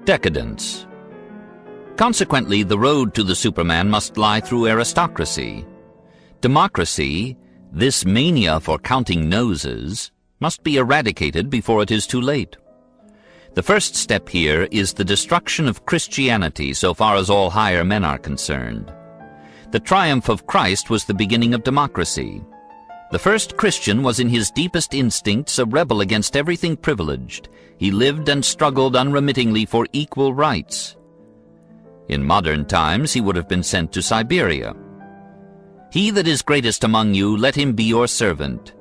Decadence. Consequently, the road to the Superman must lie through aristocracy. Democracy, this mania for counting noses, must be eradicated before it is too late. The first step here is the destruction of Christianity so far as all higher men are concerned. The triumph of Christ was the beginning of democracy. The first Christian was in his deepest instincts a rebel against everything privileged. He lived and struggled unremittingly for equal rights. In modern times he would have been sent to Siberia. He that is greatest among you, let him be your servant.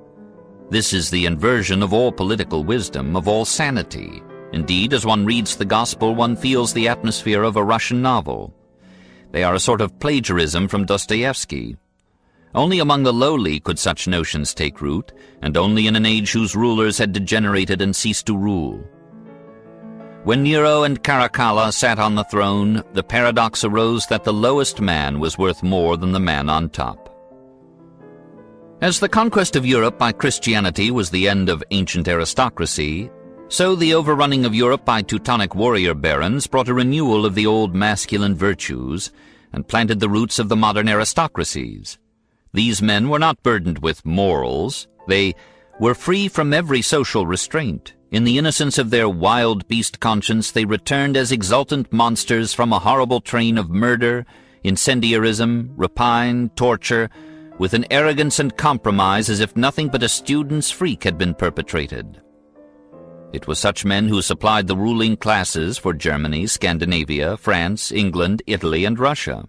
This is the inversion of all political wisdom, of all sanity. Indeed, as one reads the Gospel, one feels the atmosphere of a Russian novel. They are a sort of plagiarism from Dostoevsky. Only among the lowly could such notions take root, and only in an age whose rulers had degenerated and ceased to rule. When Nero and Caracalla sat on the throne, the paradox arose that the lowest man was worth more than the man on top. As the conquest of Europe by Christianity was the end of ancient aristocracy, so the overrunning of Europe by Teutonic warrior barons brought a renewal of the old masculine virtues and planted the roots of the modern aristocracies. These men were not burdened with morals. They were free from every social restraint. In the innocence of their wild beast conscience, they returned as exultant monsters from a horrible train of murder, incendiarism, rapine, torture, with an arrogance and compromise as if nothing but a student's freak had been perpetrated. It was such men who supplied the ruling classes for Germany, Scandinavia, France, England, Italy, and Russia.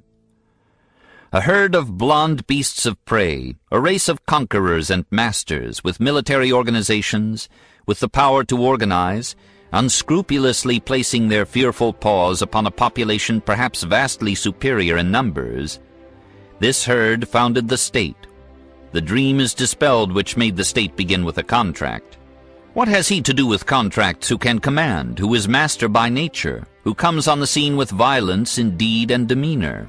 A herd of blond beasts of prey, a race of conquerors and masters, with military organizations, with the power to organize, unscrupulously placing their fearful paws upon a population perhaps vastly superior in numbers. This herd founded the state. The dream is dispelled which made the state begin with a contract. What has he to do with contracts who can command, who is master by nature, who comes on the scene with violence in deed and demeanor?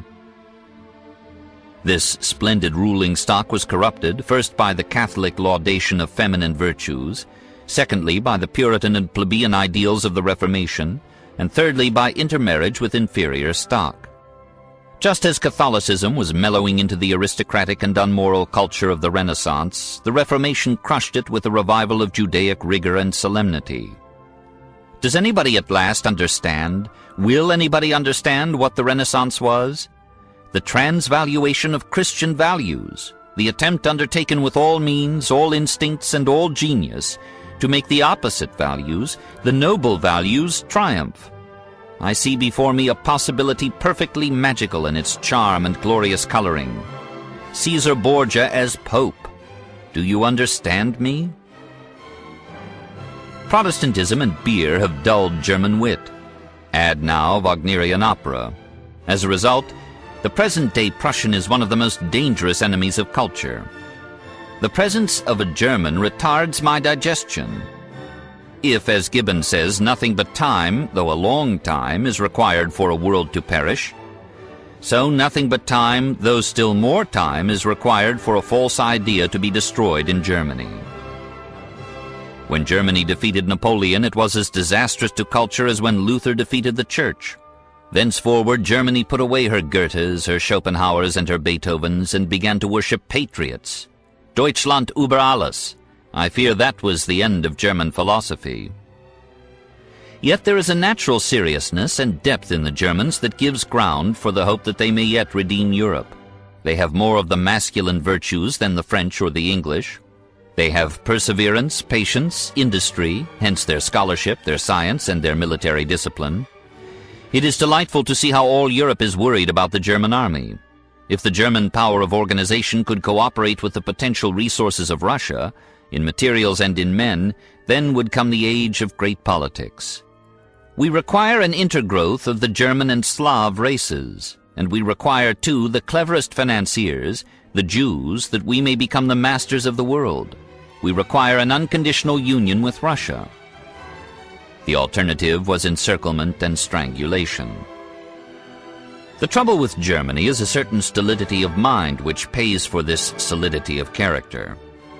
This splendid ruling stock was corrupted, first by the Catholic laudation of feminine virtues, secondly by the Puritan and plebeian ideals of the Reformation, and thirdly by intermarriage with inferior stock. Just as Catholicism was mellowing into the aristocratic and unmoral culture of the Renaissance, the Reformation crushed it with a revival of Judaic rigor and solemnity. Does anybody at last understand, will anybody understand what the Renaissance was? The transvaluation of Christian values, the attempt undertaken with all means, all instincts, and all genius, to make the opposite values, the noble values, triumph. I see before me a possibility perfectly magical in its charm and glorious coloring. Caesar Borgia as Pope. Do you understand me? Protestantism and beer have dulled German wit. Add now Wagnerian opera. As a result, the present-day Prussian is one of the most dangerous enemies of culture. The presence of a German retards my digestion. If, as Gibbon says, nothing but time, though a long time, is required for a world to perish, so nothing but time, though still more time, is required for a false idea to be destroyed in Germany. When Germany defeated Napoleon, it was as disastrous to culture as when Luther defeated the Church. Thenceforward, Germany put away her Goethes, her Schopenhauers, and her Beethovens, and began to worship patriots. Deutschland über alles. I fear that was the end of German philosophy. Yet there is a natural seriousness and depth in the Germans that gives ground for the hope that they may yet redeem Europe. They have more of the masculine virtues than the French or the English. They have perseverance, patience, industry, hence their scholarship, their science, and their military discipline. It is delightful to see how all Europe is worried about the German army. If the German power of organization could cooperate with the potential resources of Russia, in materials and in men, then would come the age of great politics. We require an intergrowth of the German and Slav races, and we require, too, the cleverest financiers, the Jews, that we may become the masters of the world. We require an unconditional union with Russia. The alternative was encirclement and strangulation. The trouble with Germany is a certain stolidity of mind which pays for this solidity of character.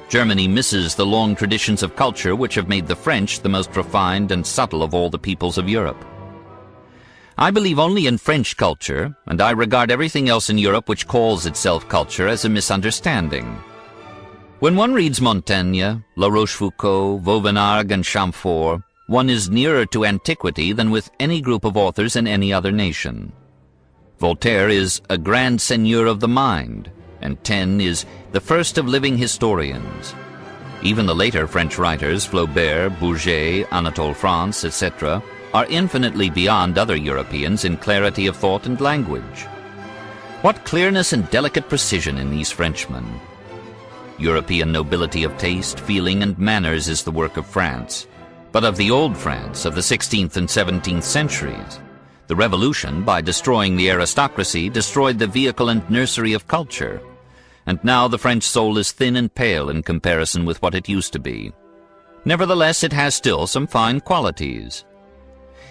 Germany misses the long traditions of culture which have made the French the most refined and subtle of all the peoples of Europe. I believe only in French culture, and I regard everything else in Europe which calls itself culture as a misunderstanding. When one reads Montaigne, La Rochefoucauld, Vauvenargues, and Chamfort, one is nearer to antiquity than with any group of authors in any other nation. Voltaire is a grand seigneur of the mind, and Taine is the first of living historians. Even the later French writers, Flaubert, Bourget, Anatole France, etc., are infinitely beyond other Europeans in clarity of thought and language. What clearness and delicate precision in these Frenchmen! European nobility of taste, feeling, and manners is the work of France, but of the old France of the 16th and 17th centuries. The Revolution, by destroying the aristocracy, destroyed the vehicle and nursery of culture, and now the French soul is thin and pale in comparison with what it used to be. Nevertheless, it has still some fine qualities.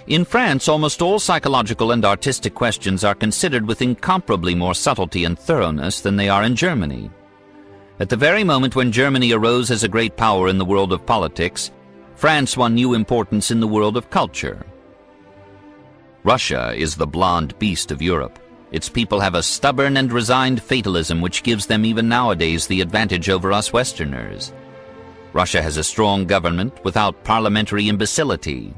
In France, almost all psychological and artistic questions are considered with incomparably more subtlety and thoroughness than they are in Germany. At the very moment when Germany arose as a great power in the world of politics, France won new importance in the world of culture. Russia is the blonde beast of Europe. Its people have a stubborn and resigned fatalism which gives them even nowadays the advantage over us Westerners. Russia has a strong government without parliamentary imbecility.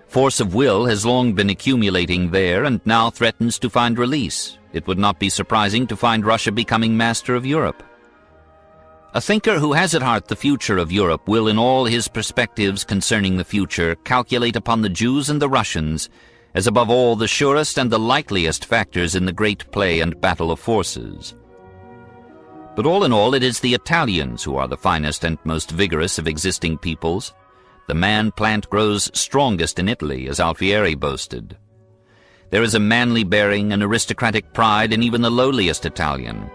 Force of will has long been accumulating there and now threatens to find release. It would not be surprising to find Russia becoming master of Europe. A thinker who has at heart the future of Europe will in all his perspectives concerning the future calculate upon the Jews and the Russians as above all the surest and the likeliest factors in the great play and battle of forces. But all in all, it is the Italians who are the finest and most vigorous of existing peoples. The man-plant grows strongest in Italy, as Alfieri boasted. There is a manly bearing, an aristocratic pride in even the lowliest Italian.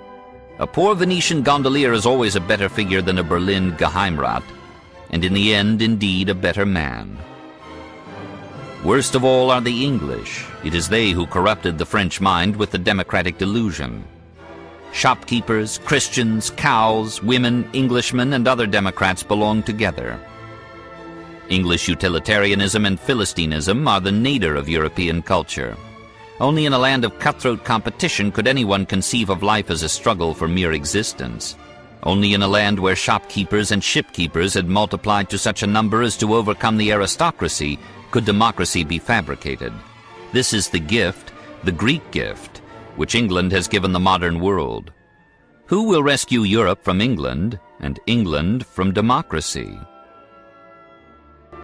A poor Venetian gondolier is always a better figure than a Berlin Geheimrat, and in the end, indeed, a better man. Worst of all are the English. It is they who corrupted the French mind with the democratic delusion. Shopkeepers, Christians, cows, women, Englishmen, and other democrats belong together. English utilitarianism and Philistinism are the nadir of European culture. Only in a land of cutthroat competition could anyone conceive of life as a struggle for mere existence. Only in a land where shopkeepers and shipkeepers had multiplied to such a number as to overcome the aristocracy could democracy be fabricated. This is the gift, the Greek gift, which England has given the modern world. Who will rescue Europe from England, and England from democracy?